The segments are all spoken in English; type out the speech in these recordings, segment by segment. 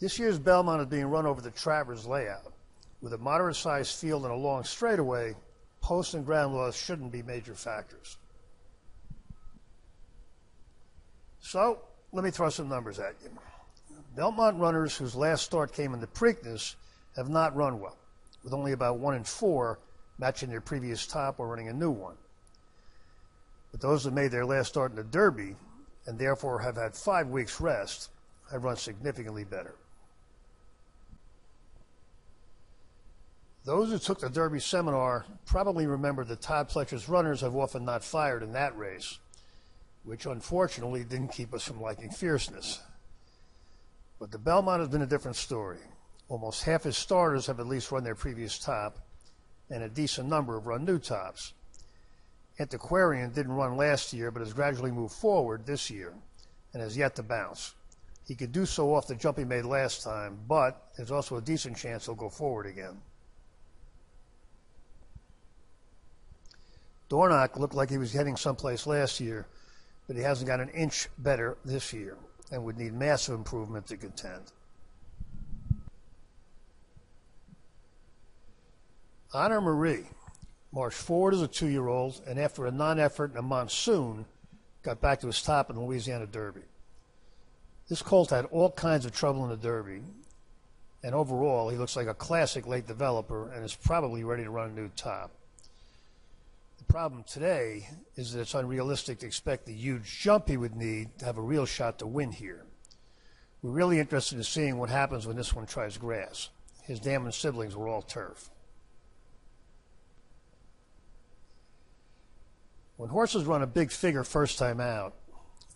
This year's Belmont is being run over the Travers layout. With a moderate-sized field and a long straightaway, post and ground loss shouldn't be major factors. So, let me throw some numbers at you. Belmont runners whose last start came in the Preakness have not run well, with only about 1 in 4 matching their previous top or running a new one. But those that made their last start in the Derby, and therefore have had 5 weeks rest, have run significantly better. Those who took the Derby seminar probably remember that Todd Pletcher's runners have often not fired in that race, which unfortunately didn't keep us from liking fierceness. But the Belmont has been a different story. Almost half his starters have at least run their previous top, and a decent number have run new tops. Antiquarian didn't run last year, but has gradually moved forward this year, and has yet to bounce. He could do so off the jump he made last time, but there's also a decent chance he'll go forward again. Dornock looked like he was heading someplace last year, but he hasn't got an inch better this year and would need massive improvement to contend. Honor Marie marched forward as a 2-year-old, and after a non-effort and a monsoon, got back to his top in the Louisiana Derby. This colt had all kinds of trouble in the Derby, and overall he looks like a classic late developer and is probably ready to run a new top. The problem today is that it's unrealistic to expect the huge jump he would need to have a real shot to win here. We're really interested in seeing what happens when this one tries grass. His dam and siblings were all turf. When horses run a big figure first time out,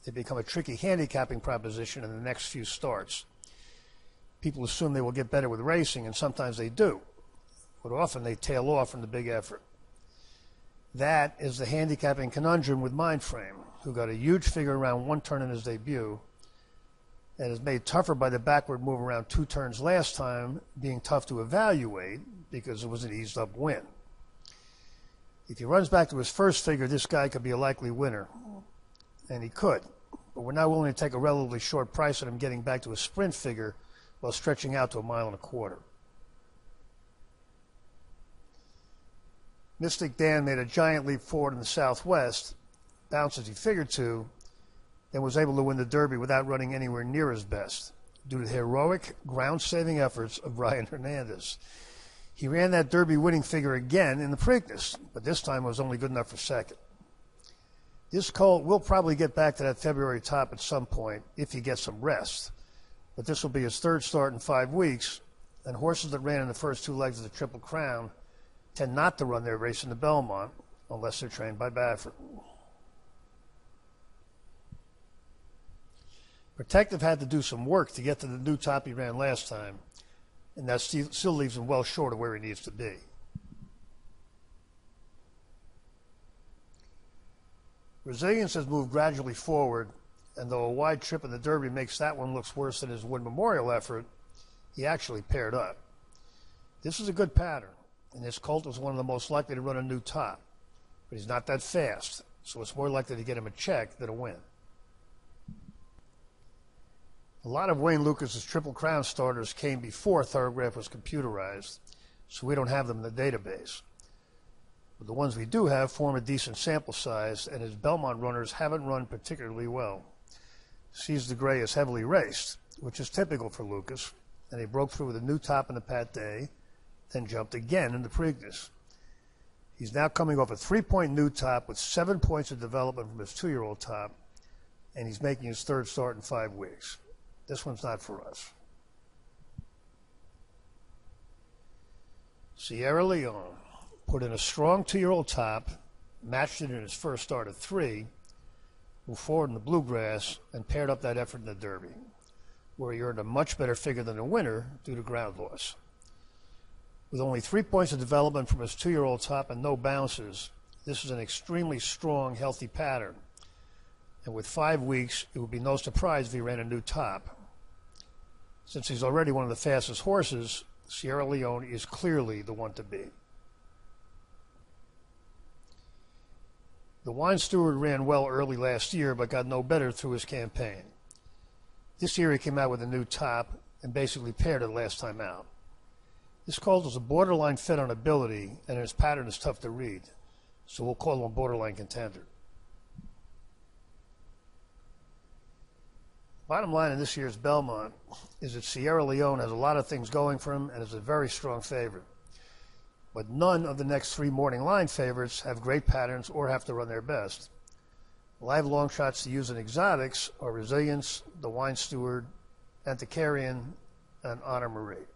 they become a tricky handicapping proposition in the next few starts. People assume they will get better with racing, and sometimes they do, but often they tail off from the big effort. That is the handicapping conundrum with Mindframe, who got a huge figure around 1 turn in his debut, and is made tougher by the backward move around 2 turns last time, being tough to evaluate because it was an eased up win. If he runs back to his first figure, this guy could be a likely winner, and he could, but we're not willing to take a relatively short price on him getting back to a sprint figure while stretching out to 1.25 miles. Mystic Dan made a giant leap forward in the Southwest, bounced as he figured to, and was able to win the Derby without running anywhere near his best, due to the heroic ground-saving efforts of Brian Hernandez. He ran that Derby winning figure again in the Preakness, but this time was only good enough for second. This colt will probably get back to that February top at some point if he gets some rest, but this will be his 3rd start in 5 weeks, and horses that ran in the first 2 legs of the Triple Crown tend not to run their race in the Belmont unless they're trained by Baffert. Protective had to do some work to get to the new top he ran last time, and that still leaves him well short of where he needs to be. Resilience has moved gradually forward, and though a wide trip in the Derby makes that one look worse than his Wood Memorial effort, he actually paired up. This is a good pattern, and this colt was one of the most likely to run a new top, but he's not that fast, so it's more likely to get him a check than a win. A lot of Wayne Lucas's Triple Crown starters came before Thoro-Graph was computerized, so we don't have them in the database. But the ones we do have form a decent sample size, and his Belmont runners haven't run particularly well. Seize the Gray is heavily raced, which is typical for Lucas, and he broke through with a new top in the Pat Day, then jumped again in the Preakness. He's now coming off a 3-point new top with 7 points of development from his 2-year-old top, and he's making his 3rd start in 5 weeks. This one's not for us. Sierra Leone put in a strong 2-year-old top, matched it in his first start at 3, moved forward in the Bluegrass, and paired up that effort in the Derby, where he earned a much better figure than the winner due to ground loss. With only 3 points of development from his 2-year-old top and no bounces, this is an extremely strong, healthy pattern. And with 5 weeks, it would be no surprise if he ran a new top. Since he's already one of the fastest horses, Sierra Leone is clearly the one to beat. The Wine Steward ran well early last year, but got no better through his campaign. This year he came out with a new top and basically paired it last time out. This calls us a borderline fit on ability, and his pattern is tough to read, so we'll call him a borderline contender. Bottom line in this year's Belmont is that Sierra Leone has a lot of things going for him and is a very strong favorite. But none of the next three morning line favorites have great patterns or have to run their best. Live long shots to use in exotics are Resilience, the Wine Steward, Antiquarian, and Honor Marie.